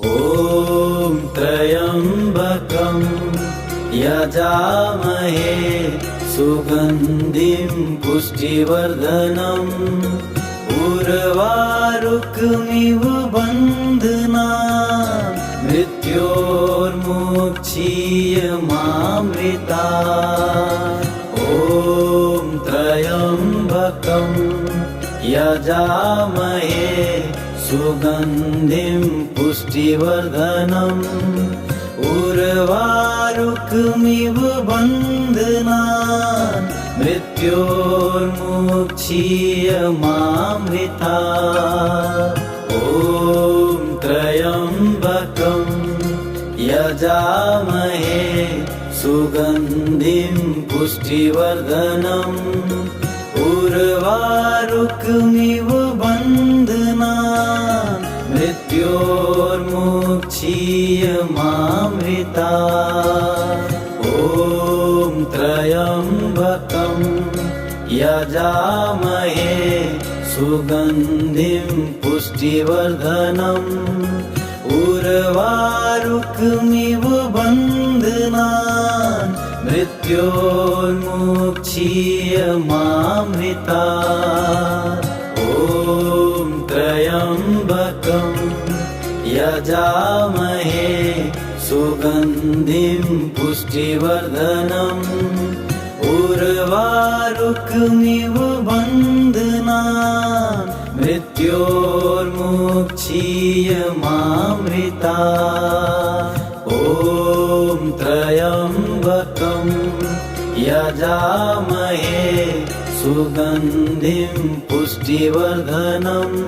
ॐ त्र्यम्बकं यजामहे सुगन्धिं पुष्टिवर्धनम् उर्वारुकमिव बन्धनान् मृत्योर्मुक्षीयमामृतात्। ॐ त्र्यम्बकं यजामहे सुगन्धिं पुष्टिवर्धनम् उर्वारुकमिव बन्धनान् मृत्योर्मुक्षीयमामृतात्। ॐ त्र्यम्बकं यजामहे सुगन्धिं पुष्टिवर्धनम् उर्वारुकमिव बन्धनान् मृत्योर्मुक्षीयमामृतात्। ॐ त्र्यम्बकं यजामहे सुगन्धिं पुष्टिवर्धनम् उर्वारुकमिव बन्धनान् मृत्योर्मुक्षीयमामृतात्। ॐ त्र्यम्बकं यजामहे सुगन्धिं पुष्टिवर्धनम् उर्वारुकमिव बन्धनान् मृत्योर्मुक्षीयमामृतात्। ॐ त्र्यम्बकं यजामहे सुगन्धिं पुष्टिवर्धनम्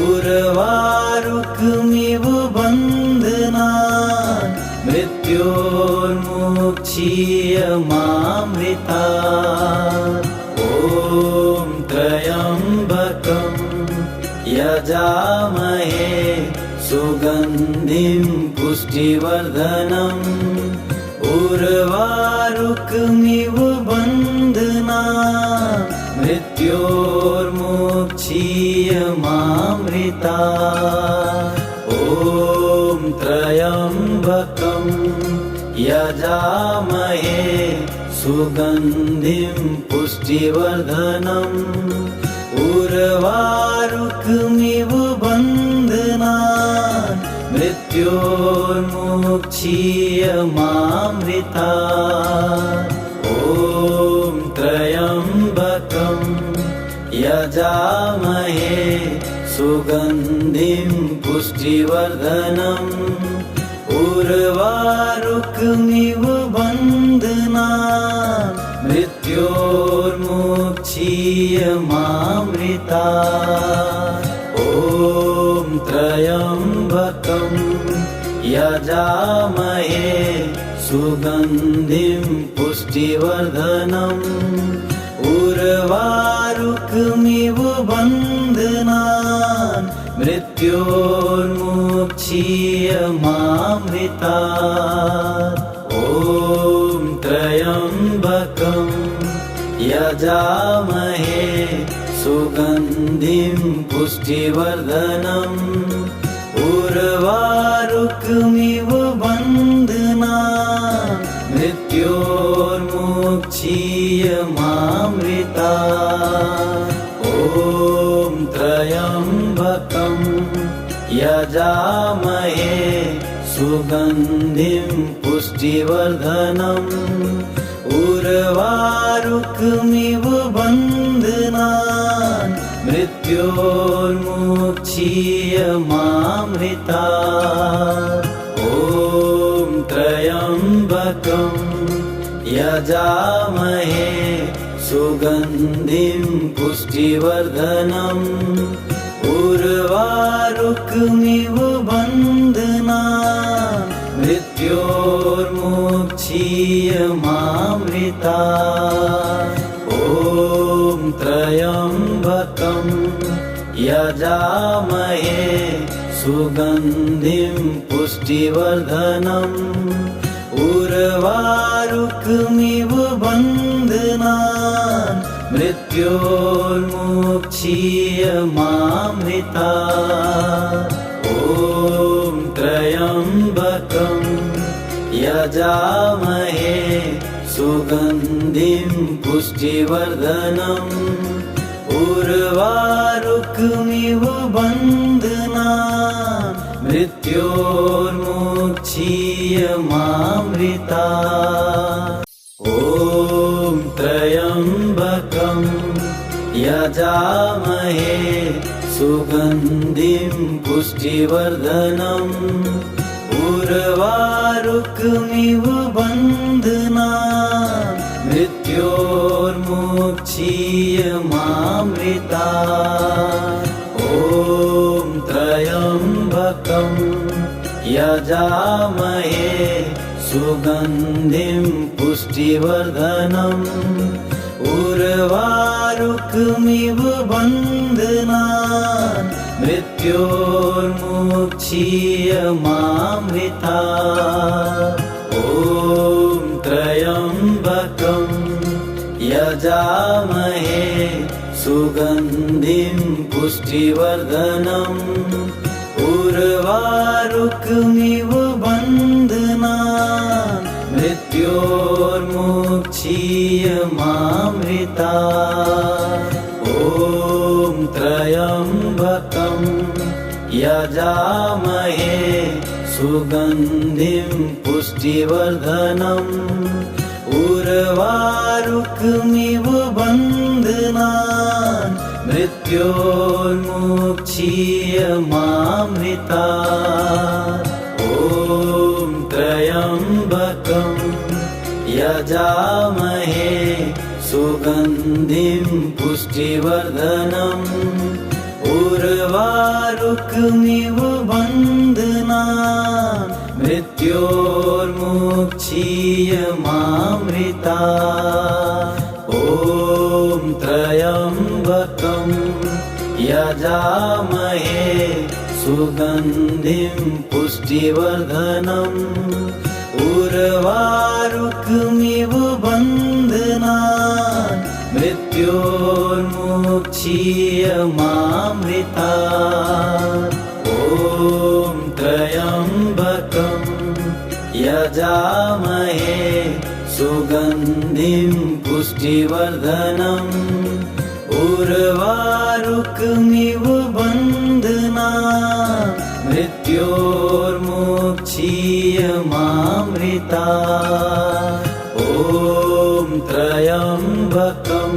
उर्वारुकमिव बन्धनान् मृत्योर्मुक्षीयमामृतात्। ॐ त्र्यम्बकं यजामहे सुगन्धिं पुष्टिवर्धनम् उर्वारुकमिव बन्धनान् मृत्योर्मुक्षीयमामृतात्। ॐ त्र्यम्बकं यजामहे सुगन्धिं पुष्टिवर्धनम् उर्वारुकमिव बन्धनान् मृत्योर्मुक्षीयमामृतात्। ॐ त्र्यम्बकं यजामहे सुगन्धिं पुष्टिवर्धनम् उर्वारुकमिव बन्धनान् मृत्योर्मुक्षीयमामृतात्। ॐ त्र्यम्बकं यजामहे सुगन्धिं पुष्टिवर्धनम् उर्वारुकमिव बन्धनान् मृत्योर्मुक्षीयमामृतात्। ॐ त्र्यम्बकं यजामहे सुगन्धिं पुष्टिवर्धनम् उर्वारुकमिव बन्धनान् मृत्योर्मुक्षीयमामृतात्। ॐ त्र्यम्बकं यजामहे सुगन्धिं पुष्टिवर्धनम् उर्वारुकमिव बन्धनान् मृत्योर्मुक्षीयमामृतात्। ॐ त्र्यम्बकं यजामहे सुगन्धिं पुष्टिवर्धनम् उर्वारुकमिव बन्धनान् मृत्योर्मुक्षीयमामृतात्। ॐ त्र्यम्बकं यजामहे सुगन्धिं पुष्टिवर्धनम् उर्वारुकमिव बन्धनान् मृत्योर्मुक्षीयमामृतात्। ॐ त्र्यम्बकं यजामहे सुगन्धिं पुष्टिवर्धनम् उर्वारुकमिव बन्धनान् मृत्योर्मुक्षीयमामृता ॐ त्र्यम्बकं यजामहे सुगन्धिं पुष्टिवर्धनम् उर्वारुकमिव बन्धनान् मृत्योर्मुक्षीयमामृता ॐ त्र्यम्बकं यजामहे सुगन्धिं पुष्टिवर्धनम् उर्वारुकमिव बन्धनान् मृत्योर्मुक्षीयमामृता ॐ त्र्यम्बकं यजामहे सुगन्धिं पुष्टिवर्धनम् उर्वारुकमिव बन्धनान् मृत्योर्मुक्षीयमामृता ॐ त्र्यम्बकं यजामहे सुगन्धिं पुष्टिवर्धनम् उर्वारुकमिव बन्धनान् मृत्योर्मुक्षीयमामृता ॐ त्र्यम्बकं यजामहे सुगन्धिं पुष्टिवर्धनम् उर्वारुकमिव बन्धनान् मृत्योर्मुक्षीयमामृता ॐ त्र्यम्बकं यजामहे सुगन्धिं पुष्टिवर्धनम् उर्वारुकमिव बन्धनान् मृत्योर्मुक्षीयमामृता ॐ त्र्यम्बकं यजामहे सुगन्धिं पुष्टिवर्धनम् उर्वारुकमिव बन्धनान् मृत्योर्मुक्षीयमामृता ॐ त्र्यम्बकं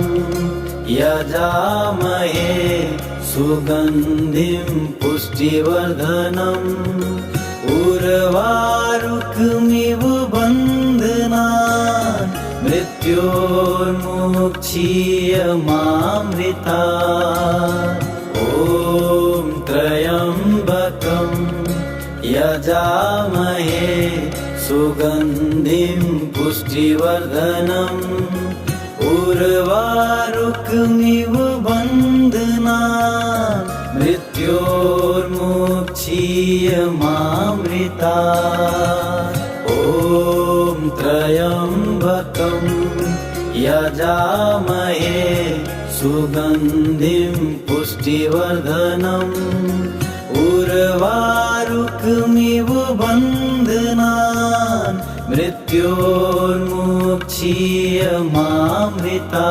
यजामहे सुगन्धिं पुष्टिवर्धनम् उर्वारुकमिव बन्धनान् मृत्योर्मुक्षीयमामृता ॐ त्र्यम्बकं यजामहे सुगन्धिं पुष्टिवर्धनम् उर्वारुकमिव बन्धनान् मृत्योर्मुक्षीयमामृता ॐ त्र्यम्बकं यजामहे सुगन्धिं पुष्टिवर्धनम् उर्वारुकमिव बन्धनान् मृत्योर्मुक्षीयमामृता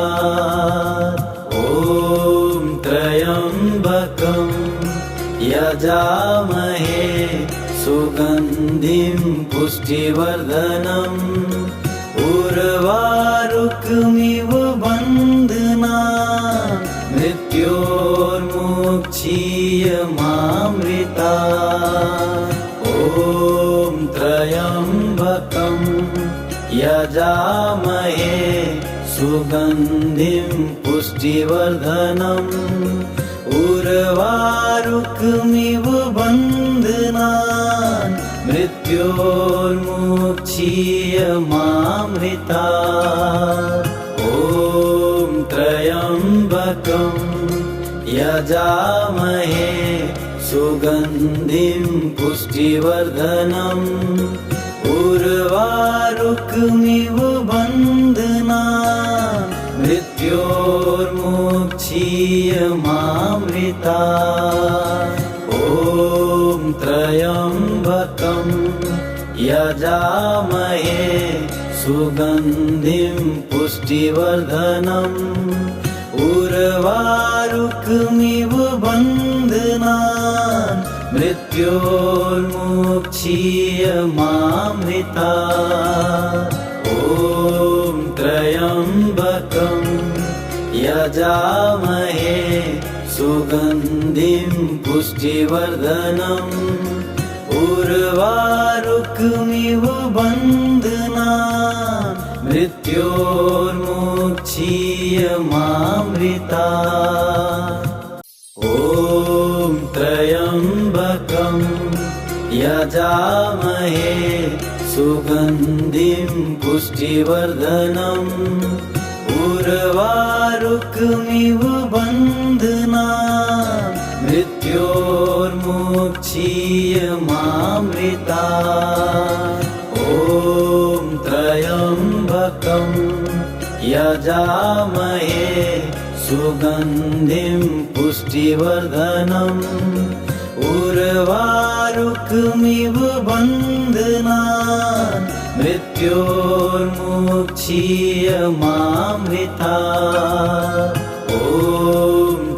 ॐ त्र्यम्बकं यजामहे सुगन्धिं पुष्टिवर्धनम् उर्वारुकमिव बन्धनान् मृत्योर्मुक्षीयमामृता ॐ त्र्यम्बकं यजामहे सुगन्धिं पुष्टिवर्धनम् उर्वारुकमिव बन्धनान् मृत्योर्मुक्षीयमामृता ॐ त्र्यम्बकं यजामहे सुगन्धिं पुष्टिवर्धनम् उर्वारुकमिव बन्धनान् मृत्योर्मुक्षीयमामृता ॐ त्र्यम्बकं यजामहे सुगन्धिं पुष्टिवर्धनम् उर्वारुकमिव बन्धनान् मृत्योर्मुक्षीयमामृतात्। ॐ त्र्यम्बकं यजामहे सुगन्धिं पुष्टिवर्धनम् उर्वारुकमिव बन्धनान् मृत्योर्मुक्षीयमामृतात्। ॐ त्र्यम्बकं यजामहे सुगन्धिं पुष्टिवर्धनम् उर्वारुकमिव बन्धनान् मृत्योर्मुक्षीयमामृतात्। ॐ त्र्यम्बकं यजामहे सुगन्धिं पुष्टिवर्धनम् उर्वारुकमिव बन्धनान् मृत्योर्मुक्षीयमामृतात्। ॐ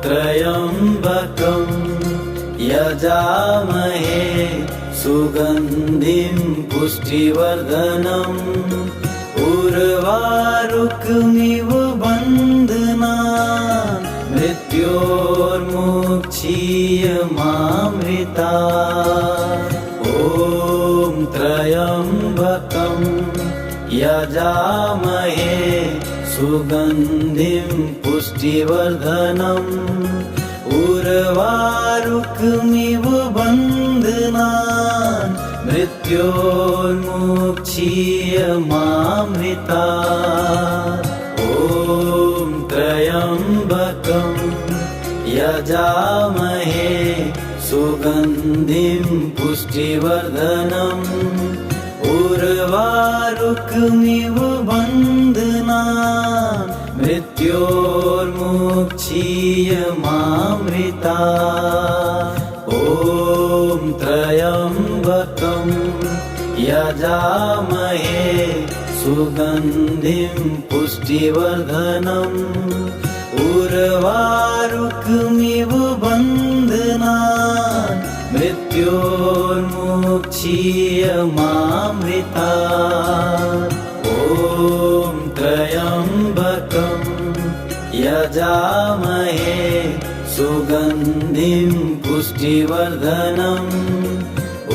त्र्यम्बकं यजामहे सुगन्धिं पुष्टिवर्धनम् उर्वारुकमिव बन्धनान् मृत्योर्मुक्षीयमामृतात्। ॐ त्र्यम्बकं यजामहे सुगन्धिं पुष्टिवर्धनम् उर्वारुकमिव बन्धनान् मृत्योर्मुक्षीयमामृतात्। ॐ त्र्यम्बकं यजामहे सुगन्धिं पुष्टिवर्धनम् उर्वारुकमिव बन्धनान् मृत्योर्मुक्षीयमामृतात्। ॐ त्र्यम्बकं यजामहे सुगन्धिं पुष्टिवर्धनम् उर्वारुकमिव बन्धनान् मृत्योर्मुक्षीयमामृतात्। ॐ त्र्यम्बकं यजामहे सुगन्धिं पुष्टिवर्धनम्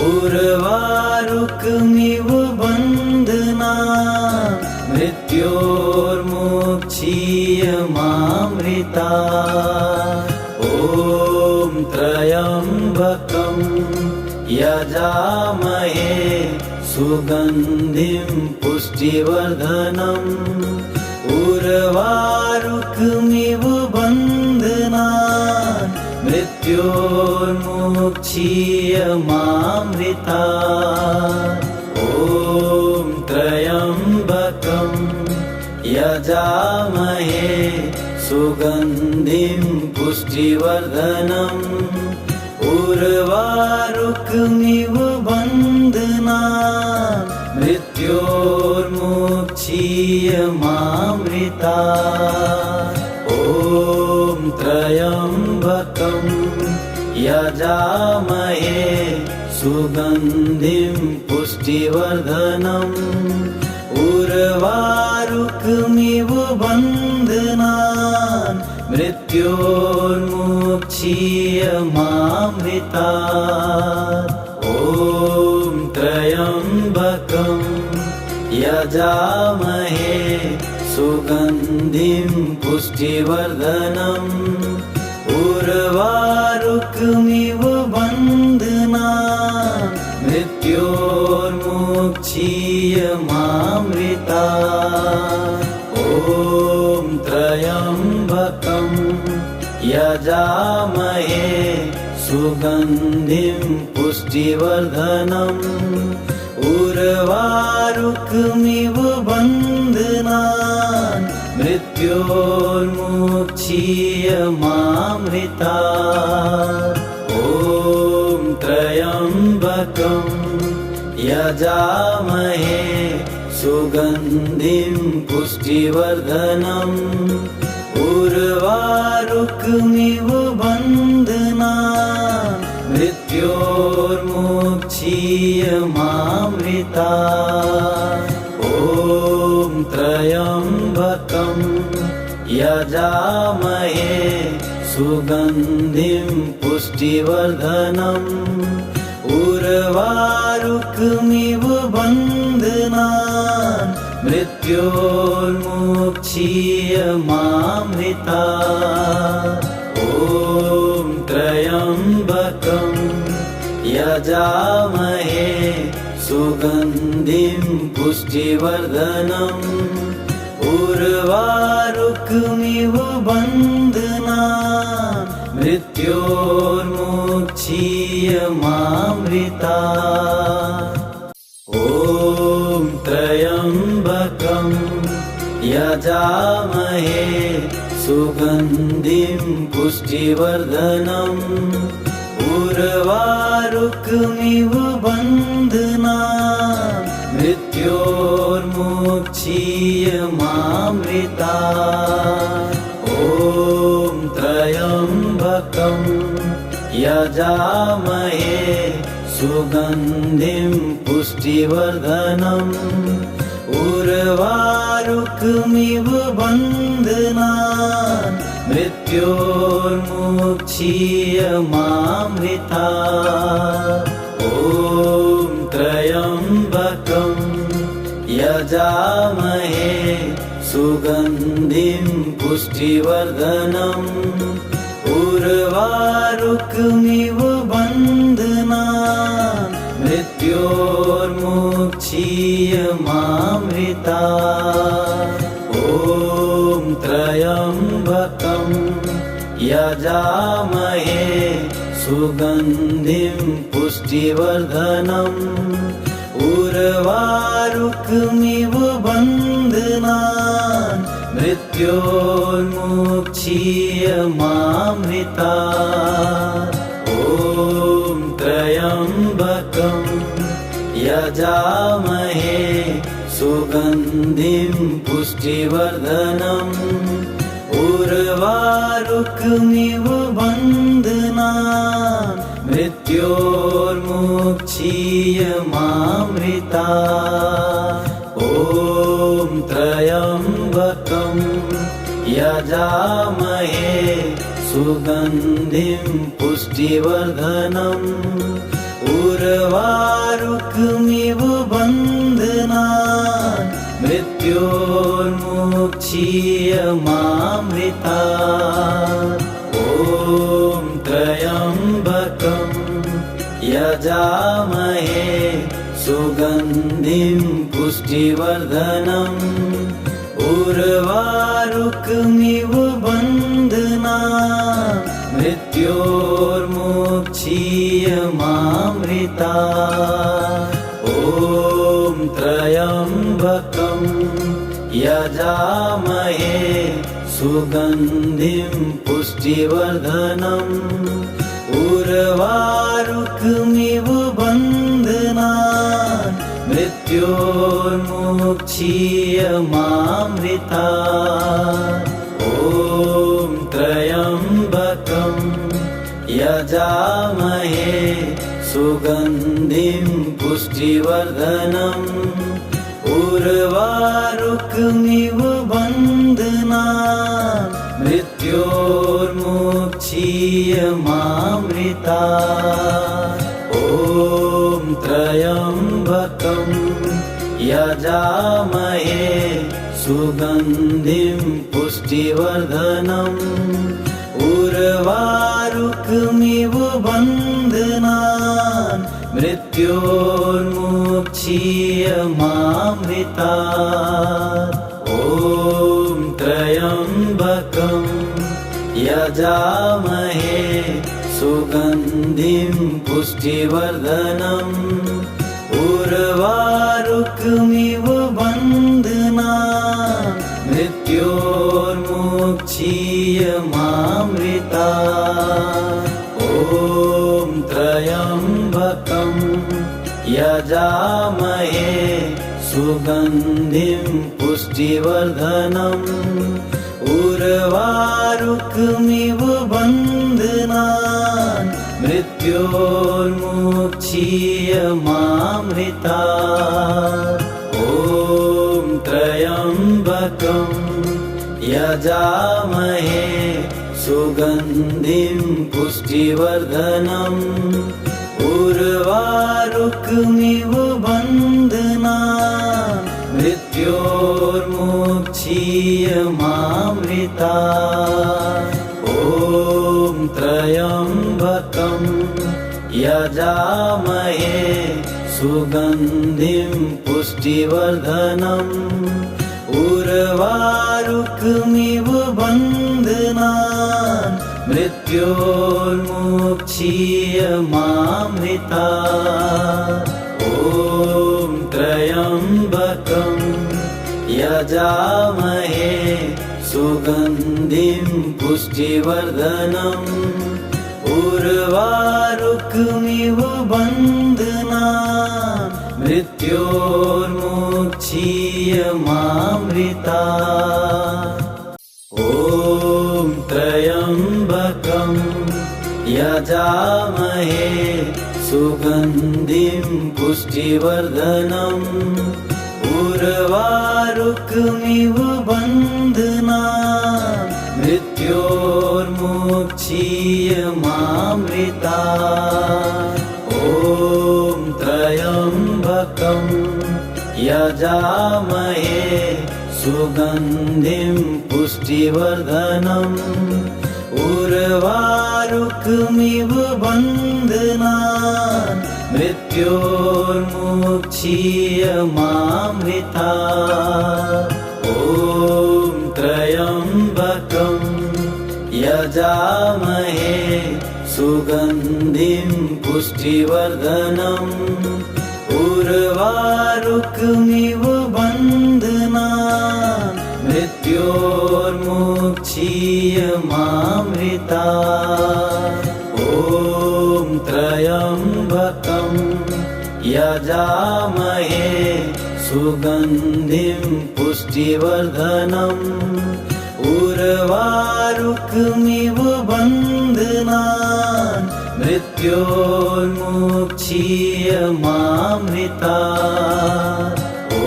उर्वारुकमिव बन्धनान् मृत्योर्मुक्षीयमामृतात्। ॐ त्र्यम्बकं यजामहे सुगन्धिं पुष्टिवर्धनम् उर्वारुकमिव बन्धनान् मृत्योर्मुक्षीयमामृतात्। ॐ त्र्यम्बकं यजामहे सुगन्धिं पुष्टिवर्धनम् उर्वारुकमिव बन्धनान् मृत्योर्मुक्षीयमामृतात्। ॐ त्र्यम्बकं यजामहे सुगन्धिं पुष्टिवर्धनम् उर्वारुकमिव बन्धनान् मृत्योर्मुक्षीयमामृतात्। ॐ त्र्यम्बकं यजामहे सुगन्धिं पुष्टिवर्धनम् उर्वारुकमिव बन्धनान् मृत्योर्मुक्षीयमामृतात्। ॐ त्र्यम्बकं यजामहे सुगन्धिं पुष्टिवर्धनम् उर्वारुकमिव बन्धनान् मृत्योर्मुक्षीयमामृतात्। ॐ त्र्यम्बकं यजामहे सुगन्धिं पुष्टिवर्धनम् उर्वारुकमिव बन्धनान् मृत्योर्मुक्षीयमामृतात्। ॐ त्र्यम्बकं यजामहे सुगन्धिं पुष्टिवर्धनम् उर्वारुकमिव बन्धनान् मृत्योर्मुक्षीयमामृतात्। ॐ त्र्यम्बकं यजामहे सुगन्धिं पुष्टिवर्धनम् उर्वारुकमिव बन्धनान् मृत्योर्मुक्षीयमामृतात्। ॐ त्र्यम्बकं यजामहे सुगन्धिं पुष्टिवर्धनम् उर्वारुकमिव बन्धनान् मृत्योर्मुक्षीयमामृतात्। ॐ त्र्यम्बकं यजामहे सुगन्धिं पुष्टिवर्धनम् उर्वारुकमिव बन्धनान् मृत्योर्मुक्षीयमामृतात्। ॐ त्र्यम्बकं यजामहे सुगन्धिं पुष्टिवर्धनम् उर्वारुकमिव बन्धनान् मृत्योर्मुक्षीयमामृतात्। ॐ त्र्यम्बकं यजामहे सुगन्धिं पुष्टिवर्धनम् उर्वारुकमिव बन्धनान् मृत्योर्मुक्षीयमामृतात्। ॐ त्र्यम्बकं यजामहे सुगन्धिं पुष्टिवर्धनम् उर्वारुकमिव बन्धनान् मृत्योर्मुक्षीयमामृतात्। ॐ त्र्यम्बकं यजामहे सुगन्धिं पुष्टिवर्धनम् उर्वारुकमिव बन्धनान् मृत्योर्मुक्षीयमामृतात्। ॐ त्र्यम्बकं यजामहे सुगन्धिं पुष्टिवर्धनम् उर्वारुकमिव बन्धनान् मृत्योर्मुक्षीयमामृतात्। ॐ त्र्यम्बकं यजामहे सुगन्धिं पुष्टिवर्धनम् उर्वारुकमिव बन्धनान् मृत्योर्मुक्षीयमामृतात्। ॐ त्र्यम्बकं यजामहे सुगन्धिं पुष्टिवर्धनम् उर्वारुकमिव बन्धनान् मृत्योर्मुक्षीयमामृतात्। ॐ त्र्यम्बकं यजामहे सुगन्धिं पुष्टिवर्धनम् उर्वारुकमिव बन्धनान् मृत्योर्मुक्षीयमामृतात्। ॐ त्र्यम्बकं यजामहे सुगन्धिं पुष्टिवर्धनम् उर्वारुकमिव बन्धनान् मृत्योर्मुक्षीयमामृतात्। ॐ त्र्यम्बकं यजामहे सुगन्धिं पुष्टिवर्धनम् उर्वारुकमिव बन्धनान् मृत्योर्मुक्षीयमामृतात्। ॐ त्र्यम्बकं यजामहे सुगन्धिं पुष्टिवर्धनम् उर्वारुकमिव बन्धनान् मृत्योर्मुक्षीयमामृतात्। ॐ त्र्यम्बकं यजामहे सुगन्धिं पुष्टिवर्धनम् उर्वारुकमिव बन्धनान् मृत्योर्मुक्षीयमामृतात्। ॐ त्र्यम्बकं यजामहे सुगन्धिं पुष्टिवर्धनम् उर्वारुकमिव बन्धनान् मृत्योर्मुक्षीयमामृतात्। ॐ त्र्यम्बकं यजामहे सुगन्धिं पुष्टिवर्धनम् उर्वारुकमिव बन्धनान् मृत्योर्मुक्षीयमामृतात्। ॐ त्र्यम्बकं यजामहे सुगन्धिं पुष्टिवर्धनम् उर्वारुकमिव बन्धनान् मृत्योर्मुक्षीयमामृतात्। ॐ त्र्यम्बकं यजामहे सुगन्धिं पुष्टिवर्धनम् उर्वारुकमिव बन्धनान् मृत्योर्मुक्षीयमामृतात्। ॐ त्र्यम्बकं यजामहे सुगन्धिं पुष्टिवर्धनम् उर्वारुकमिव बन्धनान् मृत्योर्मुक्षीयमामृतात्। ॐ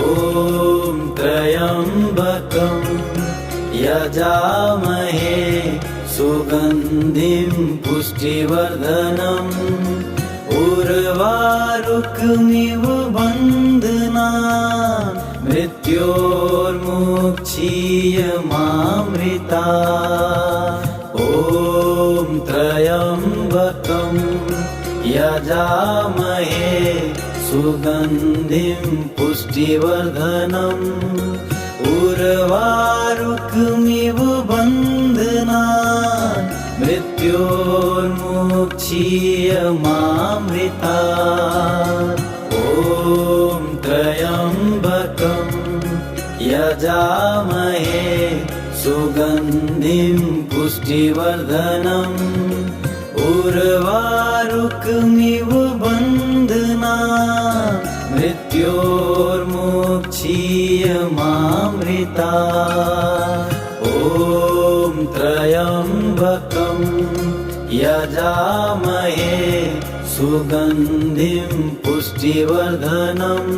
त्र्यम्बकं यजामहे सुगन्धिं पुष्टिवर्धनम् उर्वारुकमिव बन्धनान् मृत्योर्मुक्षीयमामृतात्। ॐ त्र्यम्बकं यजामहे सुगन्धिं पुष्टिवर्धनम् उर्वारुकमिव बन्धनान् मृत्योर्मुक्षीयमामृतात्। ॐ त्र्यम्बकं यजामहे सुगन्धिं पुष्टिवर्धनम् उर्वारुकमिव बन्धनान् मृत्योर्मुक्षीयमामृतात्। ॐ त्र्यम्बकं यजामहे सुगन्धिं पुष्टिवर्धनम्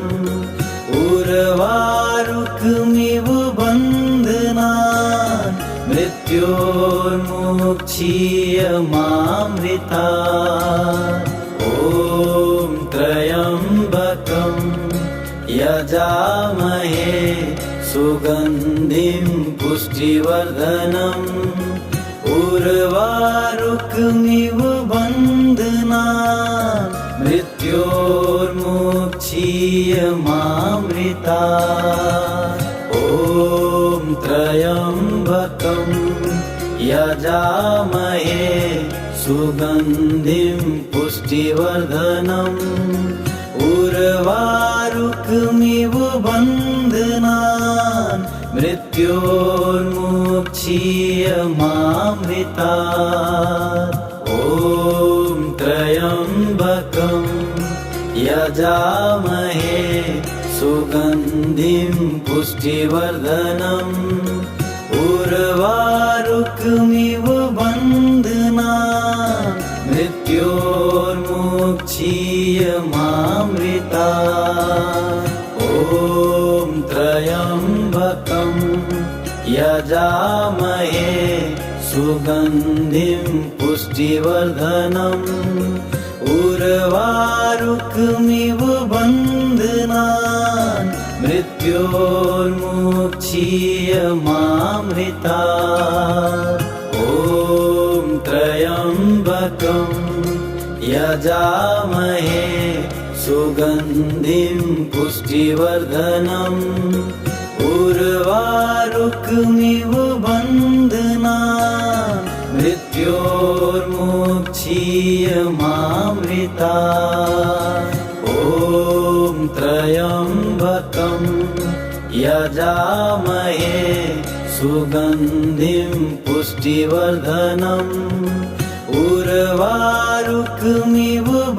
उर्वारुकमिव बन्धनान् मृत्योर्मुक्षीयमामृतात्। ॐ त्र्यम्बकं यजामहे सुगन्धिं पुष्टिवर्धनम् उर्वारुकमिव बन्धनान् मृत्योर्मुक्षीयमामृतात्। ॐ त्र्यम्बकं यजामहे सुगन्धिं पुष्टिवर्धनम् उर्वारुकमिव बन्धनान् मृत्योर्मुक्षीयमामृतात्। ॐ त्र्यम्बकं यजामहे सुगन्धिं पुष्टिवर्धनम् उर्वारुकमिव बन्धनान् मृत्योर्मुक्षीयमामृतात् ॐ त्र्यम्बकं यजामहे सुगन्धिं पुष्टिवर्धनम् उर्वारुकमिव बन्धनान् मृत्योर्मुक्षीयमामृतात् ॐ त्र्यम्बकं यजामहे सुगन्धिं पुष्टिवर्धनम् उर्वारुकमिव बन्धनान् मृत्योर्मुक्षीयमामृतात् ॐ त्र्यम्बकं यजामहे सुगन्धिं पुष्टिवर्धनम् उर्वारुकमिव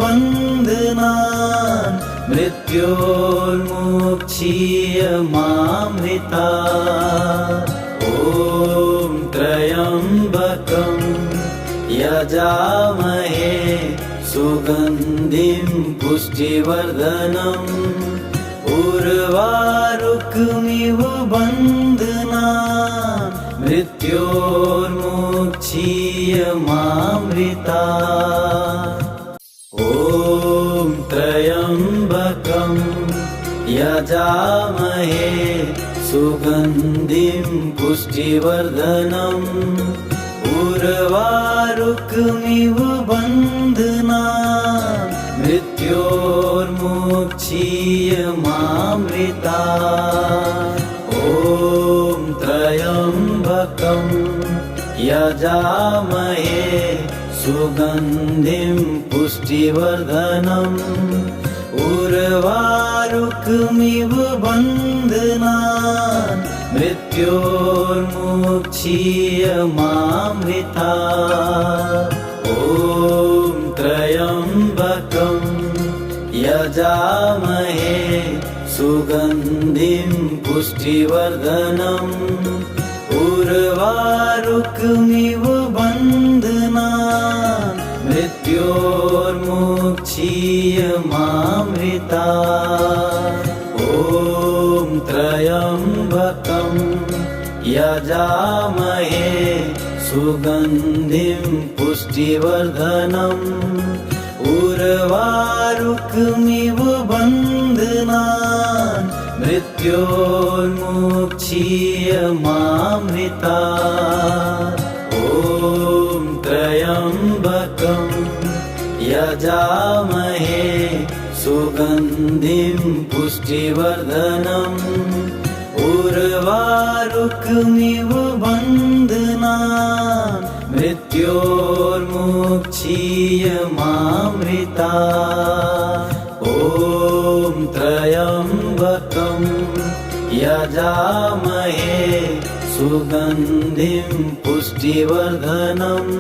बन्धनान् मृत्योर्मुक्षीयमामृतात् ॐ त्र्यम्बकं यजामहे सुगन्धिं पुष्टिवर्धनम् उर्वारुकमिव बन्धनान् मृत्योर्मुक्षीयमामृतात् ॐ त्र्यम्बकं यजामहे सुगन्धिं पुष्टिवर्धनम् उर्वारुकमिव बन्धनान् मृत्योर्मुक्षीयमामृतात् ॐ त्र्यम्बकं यजामहे सुगन्धिं पुष्टिवर्धनम् उर्वारुकमिव बन्धनान् मृत्योर्मुक्षीयमामृतात् ॐ त्र्यम्बकं यजामहे सुगन्धिं पुष्टिवर्धनम् उर्वारुकमिव बन्धनान् मृत्योर्मुक्षीयमामृतात् ॐ त्र्यम्बकं यजामहे सुगन्धिं पुष्टिवर्धनम् उर्वारुकमिव बन्धनान् मृत्योर्मुक्षीयमामृतात् ॐ त्र्यम्बकं यजामहे सुगन्धिं पुष्टिवर्धनम् उर्वारुकमिव बन्धनान् मृत्योर्मुक्षीयमामृतात् ॐ त्र्यम्बकं यजामहे सुगन्धिं पुष्टिवर्धनम्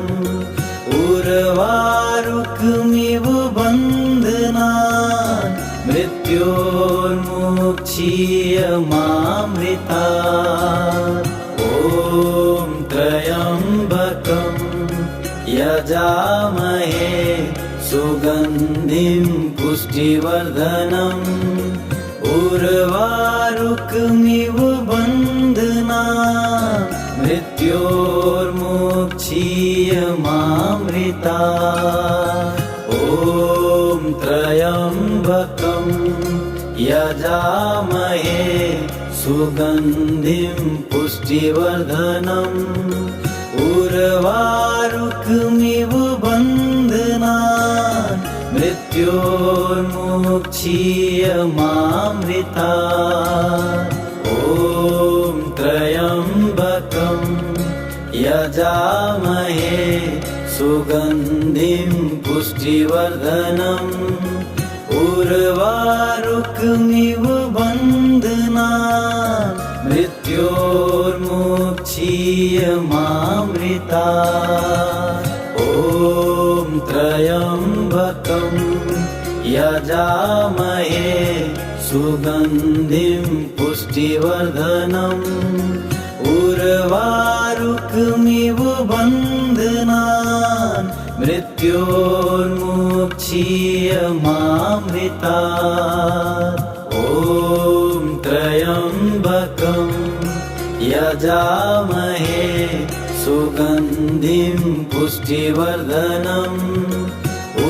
उर्वारुकमिव बन्धनान् मृत्योर्मुक्षीयमामृतात् ॐ त्र्यम्बकं यजामहे सुगन्धिं पुष्टिवर्धनम् उर्वारुकमिव बन्धनान् मृत्योर्मुक्षीयमामृतात् ॐ त्र्यम्बकं यजामहे सुगन्धिं पुष्टिवर्धनम् उर्वारुकमिव बन्धनान् मृत्योर्मुक्षीयमामृतात् ॐ त्र्यम्बकं यजामहे सुगन्धिं पुष्टिवर्धनम् उर्वारुकमिव बन्धनान् मृत्योर्मुक्षीयमामृतात् ॐ त्र्यम्बकं यजामहे सुगन्धिं पुष्टिवर्धनम् उर्वारुकमिव बन्धनान् मृत्योर्मुक्षीयमामृतात् ॐ त्र्यम्बकं यजामहे सुगन्धिं पुष्टिवर्धनम्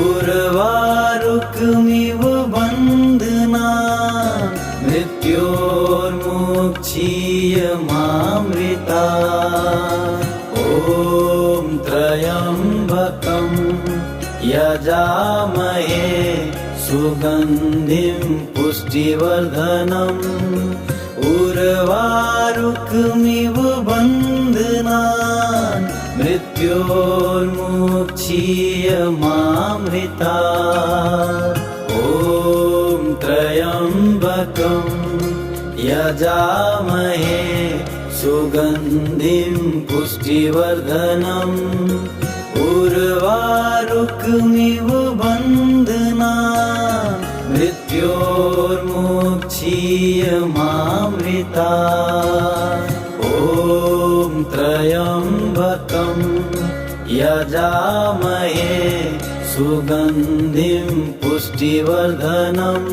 उर्वारुकमिव बन्धनान् मृत्योर्मुक्षीयमामृतात् ॐ त्र्यम्बकं यजामहे सुगन्धिं पुष्टिवर्धनम् उर्वारुकमिव बन्धनान् मृत्योर्मुक्षीयमामृतात् ॐ त्र्यम्बकं यजामहे सुगन्धिं पुष्टिवर्धनम् उर्वारुकमिव बन्धनान् मृत्योर्मुक्षीयमामृतात् ॐ त्र्यम्बकं यजामहे सुगन्धिं पुष्टिवर्धनम्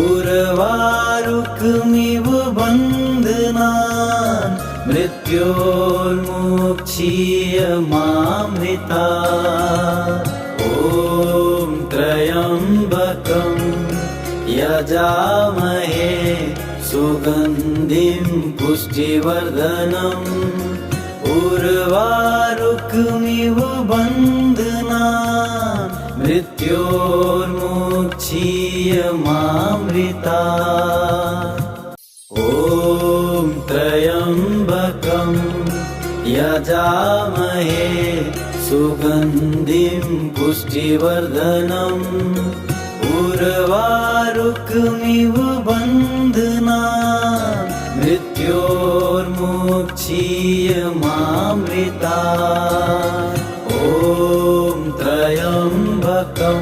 उर्वारुकमिव बन्धनान् मृत्योर्मुक्षीयमामृतात् ॐ त्र्यम्बकं यजामहे सुगन्धिं पुष्टिवर्धनम् उर्वारुकमिव बन्धनान् मृत्योर्मुक्षीयमामृतात् ॐ त्र्यम्बकं यजामहे सुगन्धिं पुष्टिवर्धनम् उर्वारुकमिव बन्धनान् मृत्योर्मुक्षीयमामृतात् ॐ त्र्यम्बकं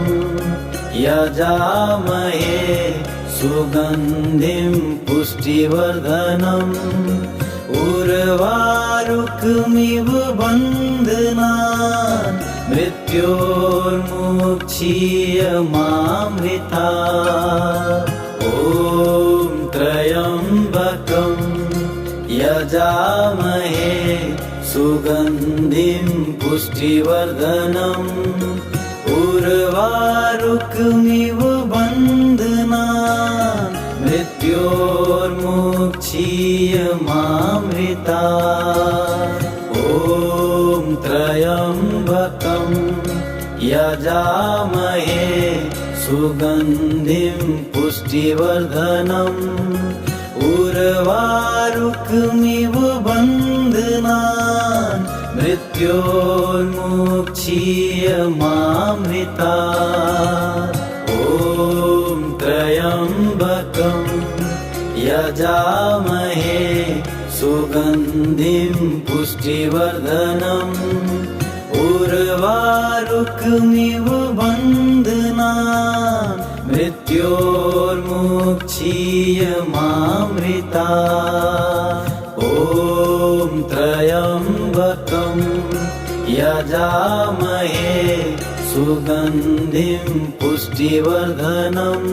यजामहे सुगन्धिं पुष्टिवर्धनम् उर्वारुकमिव बन्धनान् मृत्योर्मुक्षीयमामृतात् ॐ त्र्यम्बकं यजामहे सुगन्धिं पुष्टिवर्धनम् उर्वारुकमिव बन्धनान् मृत्योर्मुक्षीयमामृतात् ॐ त्र्यम्बकं यजामहे सुगन्धिं पुष्टिवर्धनम् उर्वारुकमिव बन्धनान् मृत्योर्मुक्षीयमामृतात् ॐ त्र्यम्बकं यजामहे सुगन्धिं पुष्टिवर्धनम् उर्वारुकमिव बन्धनान् मृत्योर्मुक्षीयमामृतात् ॐ त्र्यम्बकं यजामहे सुगन्धिं पुष्टिवर्धनम्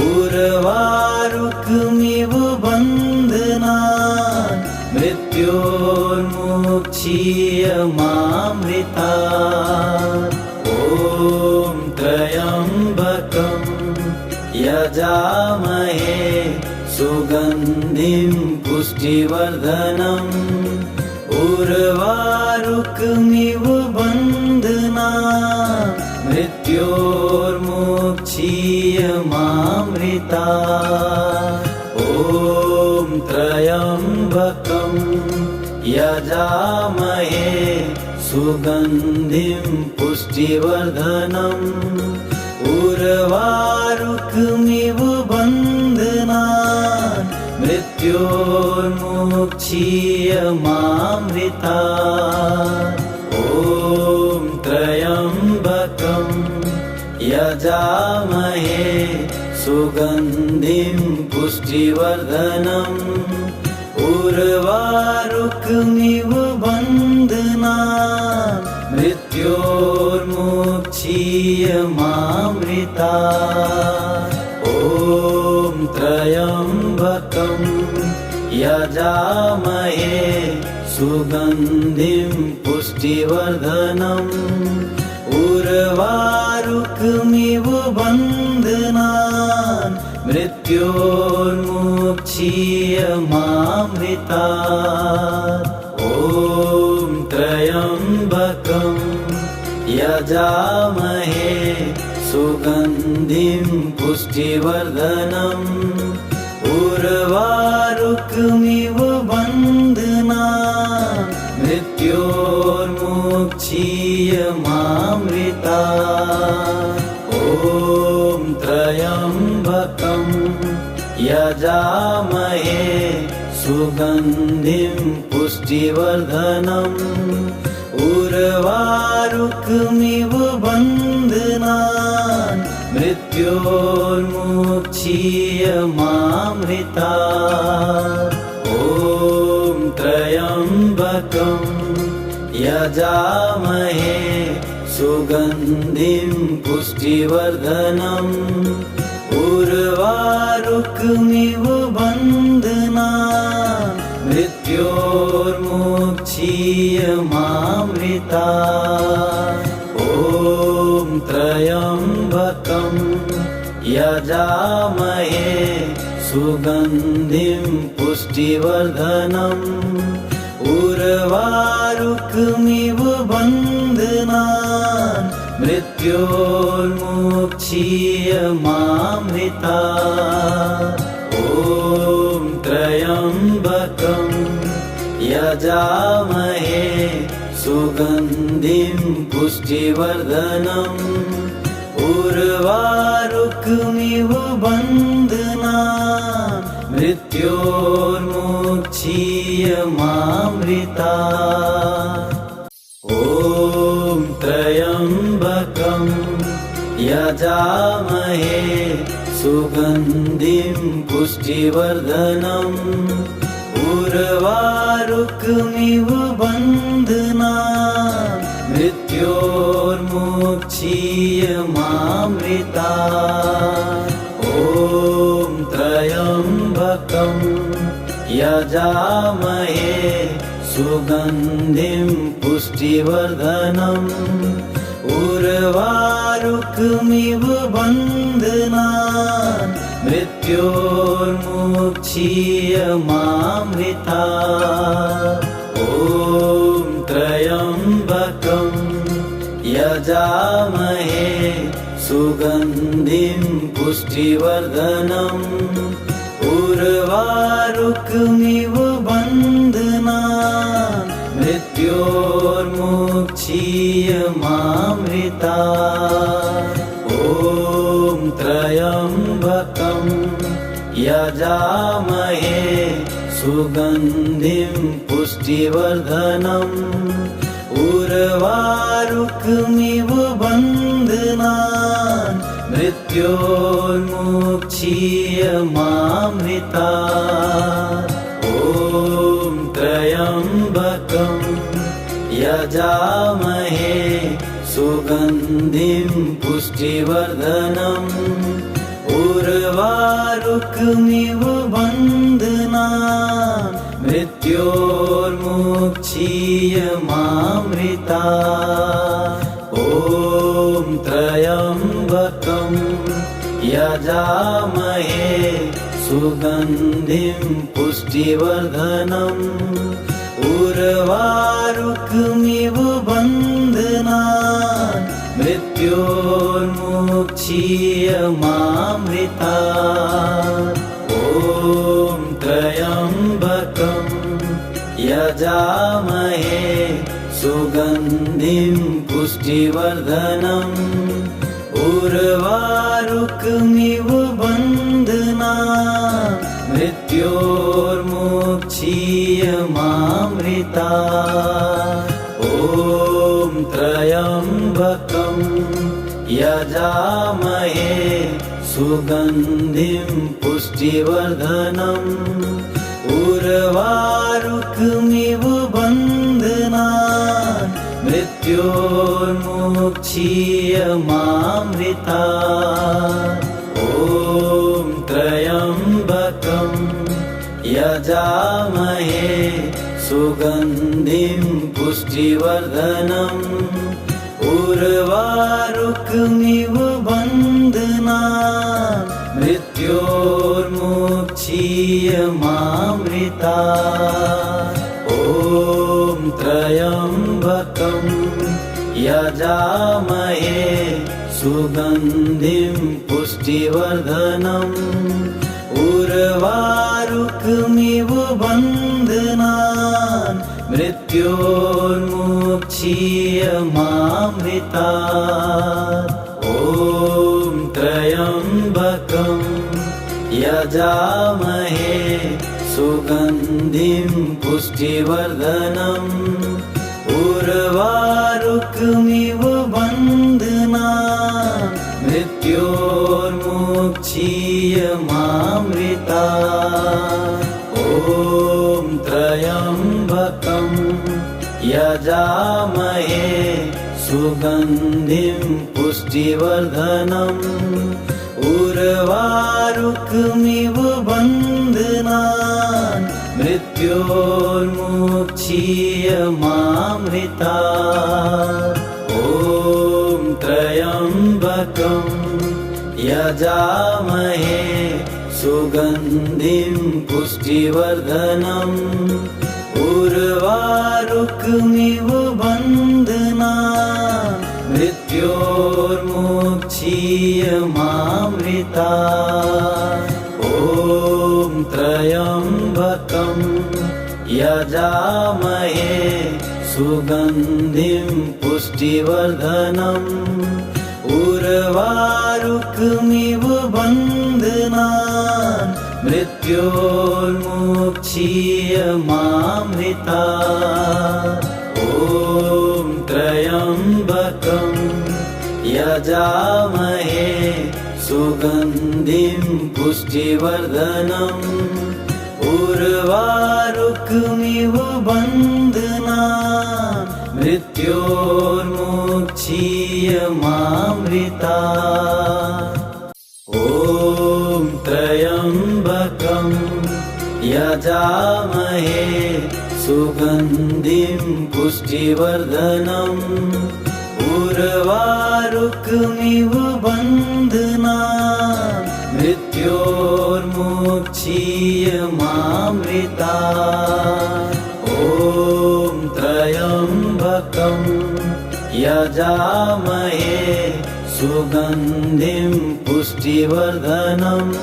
उर्वारुकमिव बन्धनान् मृत्योर्मुक्षीयमामृतात् ॐ त्र्यम्बकं यजामहे सुगन्धिं पुष्टिवर्धनम् उर्वारुकमिव बन्धनान् मृत्योर्मुक्षीयमामृतात् ॐ त्र्यम्बकं यजामहे सुगन्धिं पुष्टिवर्धनम् उर्वारुकमिव बन्धनान् मृत्योर्मुक्षीयमामृतात् ॐ त्र्यम्बकं यजामहे सुगन्धिं पुष्टिवर्धनम् उर्वारुकमिव बन्धनान् मृत्योर्मुक्षीयमामृतात् ॐ त्र्यम्बकं यजामहे सुगन्धिं पुष्टिवर्धनम् उर्वारुकमिव बन्धनान् मृत्योर्मुक्षीयमामृतात् ॐ त्र्यम्बकं यजामहे सुगन्धिं पुष्टिवर्धनम् उर्वारुकमिव बन्धनान् मृत्योर्मुक्षीयमामृतात् ॐ त्र्यम्बकं यजामहे सुगन्धिं पुष्टिवर्धनम् उर्वारुकमिव बन्धनान् मृत्योर्मुक्षीयमामृतात् ॐ त्र्यम्बकं यजामहे सुगन्धिं पुष्टिवर्धनम् उर्वारुकमिव बन्धनान् मृत्योर्मुक्षीयमामृतात् ॐ त्र्यम्बकं यजामहे सुगन्धिं पुष्टिवर्धनम् उर्वारुकमिव बन्धनान् मृत्योर्मुक्षीयमामृतात् ॐ त्र्यम्बकं यजामहे सुगन्धिं पुष्टिवर्धनम् उर्वारुकमिव बन्धनान् मृत्योर्मुक्षीयमामृतात् ॐ त्र्यम्बकं यजामहे सुगन्धिं पुष्टिवर्धनम् उर्वारुकमिव बन्धनान् मृत्योर्मुक्षीयमामृतात् ॐ त्र्यम्बकं यजामहे सुगन्धिं पुष्टिवर्धनम् उर्वारुकमिव बन्धनान् मृत्योर्मुक्षीयमामृतात् ॐ त्र्यम्बकं यजामहे सुगन्धिं पुष्टिवर्धनम् उर्वारुकमिव बन्धनान् मृत्योर्मुक्षीयमामृतात् ॐ त्र्यम्बकं यजामहे सुगन्धिं पुष्टिवर्धनम् उर्वारुकमिव बन्धनान् मृत्योर्मुक्षीयमामृतात् ॐ त्र्यम्बकं यजामहे सुगन्धिं पुष्टिवर्धनम् उर्वारुकमिव बन्धनान् मृत्योर्मुक्षीयमामृतात् ॐ त्र्यम्बकं यजामहे सुगन्धिं पुष्टिवर्धनम् उर्वारुकमिव बन्धनान् मृत्योर्मुक्षीयमामृतात् ॐ त्र्यम्बकं यजामहे सुगन्धिं पुष्टिवर्धनम् उर्वारुकमिव बन्धनान् मृत्योर्मुक्षीयमामृतात् ॐ त्र्यम्बकं यजामहे यजामहे सुगन्धिं पुष्टिवर्धनम् उर्वारुकमिव बन्धनान् मृत्योर्मुक्षीयमामृतात् ॐ त्र्यम्बकं यजामहे सुगन्धिं पुष्टिवर्धनम् उर्वारुकमिव बन्धनान् मृत्योर्मुक्षीयमामृतात् ॐ त्र्यम्बकं यजामहे सुगन्धिं पुष्टिवर्धनम् उर्वारुकमिव बन्धनान् मृत्योर्मुक्षीयमामृतात् ॐ त्र्यम्बकं यजामहे सुगन्धिं पुष्टिवर्धनम् उर्वारुकमिव बन्धनान् मृत्योर्मुक्षीयमामृतात् ॐ त्र्यम्बकं यजामहे सुगन्धिं पुष्टिवर्धनम् उर्वारुकमिव बन्धनान् मृत्योर्मुक्षीयमामृतात् ॐ त्र्यम्बकं यजामहे सुगन्धिं पुष्टिवर्धनम् उर्वारुकमिव बन्धनान् मृत्योर्मुक्षीयमामृतात् ॐ त्र्यम्बकं यजामहे सुगन्धिं पुष्टिवर्धनम् उर्वारुकमिव बन्धनान् मृत्योर्मुक्षीयमामृतात् ॐ त्र्यम्बकं यजामहे सुगन्धिं पुष्टिवर्धनम् उर्वारुकमिव बन्धनान् मृत्योर्मुक्षीयमामृतात् ॐ त्र्यम्बकं यजामहे सुगन्धिं पुष्टिवर्धनम् उर्वारुकमिव बन्धनान् मृत्योर्मुक्षीयमामृतात् ॐ त्र्यम्बकं यजामहे सुगन्धिं पुष्टिवर्धनम्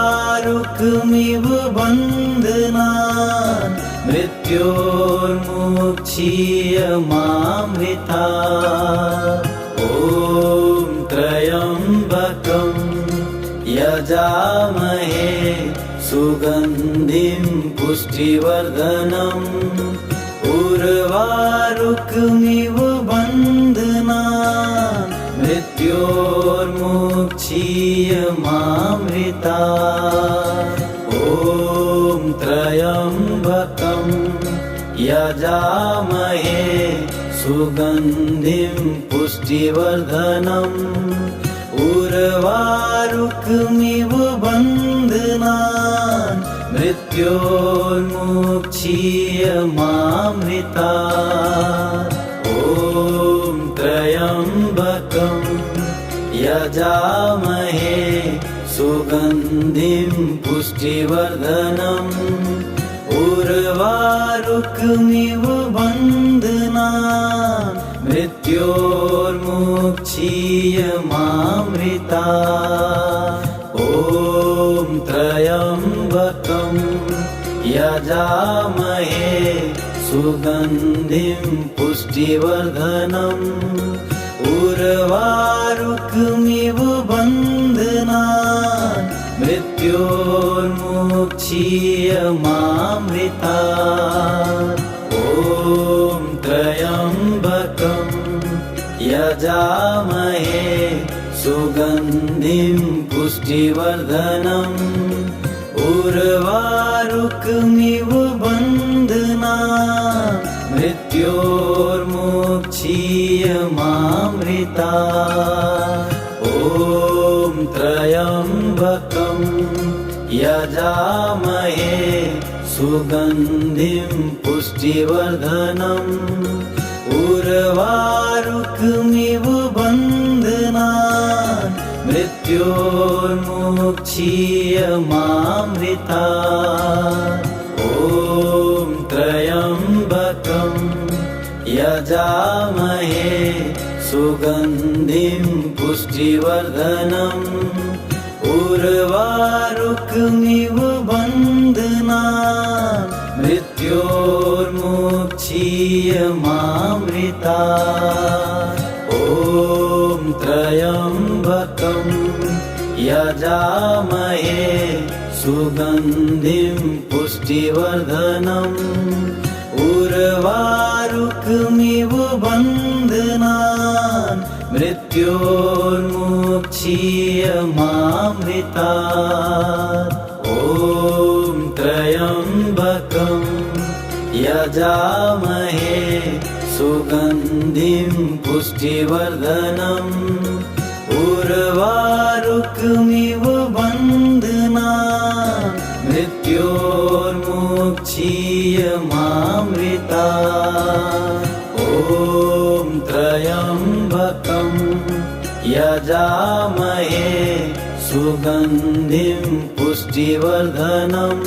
उर्वारुकमिव बन्धनान् मृत्योर्मुक्षीयमामृतात् ॐ त्र्यम्बकं यजामहे सुगन्धिं पुष्टिवर्धनम् उर्वारुकमिव बन्धनान् मृत्योर्मुक्षीयमामृतात् ॐ त्र्यम्बकं यजामहे सुगन्धिं पुष्टिवर्धनम् उर्वारुकमिव बन्धनान् मृत्योर्मुक्षीयमामृतात् ॐ त्र्यम्बकं यजामहे सुगन्धिं पुष्टिवर्धनम् उर्वारुकमिव बन्धनान् मृत्योर्मुक्षीयमामृतात् ॐ त्र्यम्बकं यजामहे सुगन्धिं पुष्टिवर्धनम् उर्वारुकमिव बन्धनान् मृत्योर्मुक्षीयमामृतात् ॐ त्र्यम्बकं यजामहे सुगन्धिं पुष्टिवर्धनम् उर्वारुकमिव बन्धनान् मृत्योर्मुक्षीयमामृता ॐ त्र्यम्बकं यजामहे सुगन्धिं पुष्टिवर्धनम् उर्वारुकमिव बन्धनान् मृत्योर्मुक्षीयमामृता ॐ त्र्यम्बकं यजामहे सुगन्धिं पुष्टिवर्धनम् उर्वारुकमिव बन्धनान् मृत्योर्मुक्षीयमामृता ॐ त्र्यम्बकं यजामहे सुगन्धिं पुष्टिवर्धनम् उर्वारुकमिव बन्धनान् मृत्योर्मुक्षीयमामृता ॐ त्र्यम्बकं यजामहे सुगन्धिं पुष्टिवर्धनम् उर्वारुकमिव बन्धनान् मृत्योर्मुक्षीयमामृता ॐ त्र्यम्बकं यजामहे सुगन्धिं पुष्टिवर्धनम्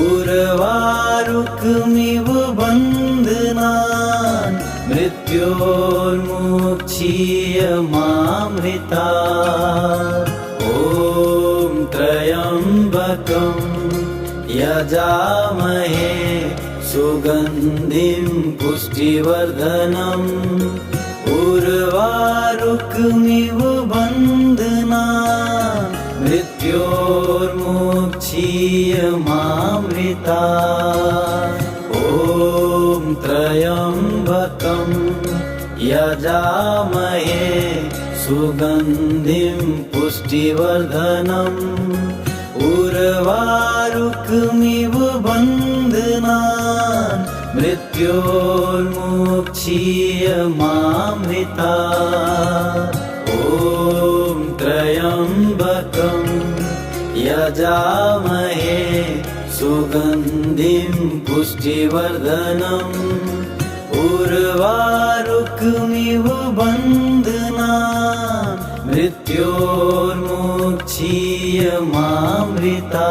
उर्वारुकमिव बन्धनान् मृत्योर्मुक्षीयमामृता ॐ त्र्यम्बकं यजामहे सुगन्धिं पुष्टिवर्धनम् उर्वारुकमिव बन्धनान् मृत्योर्मुक्षीयमामृता ॐ त्र्यम्बकं यजामहे सुगन्धिं पुष्टिवर्धनम् उर्वारुकमिव बन्धनान् मृत्योर्मुक्षीयमामृता ॐ त्र्यम्बकं यजामहे सुगन्धिं पुष्टिवर्धनम् उर्वारुकमिव बन्धनान् मृत्योर्मुक्षीयमामृता।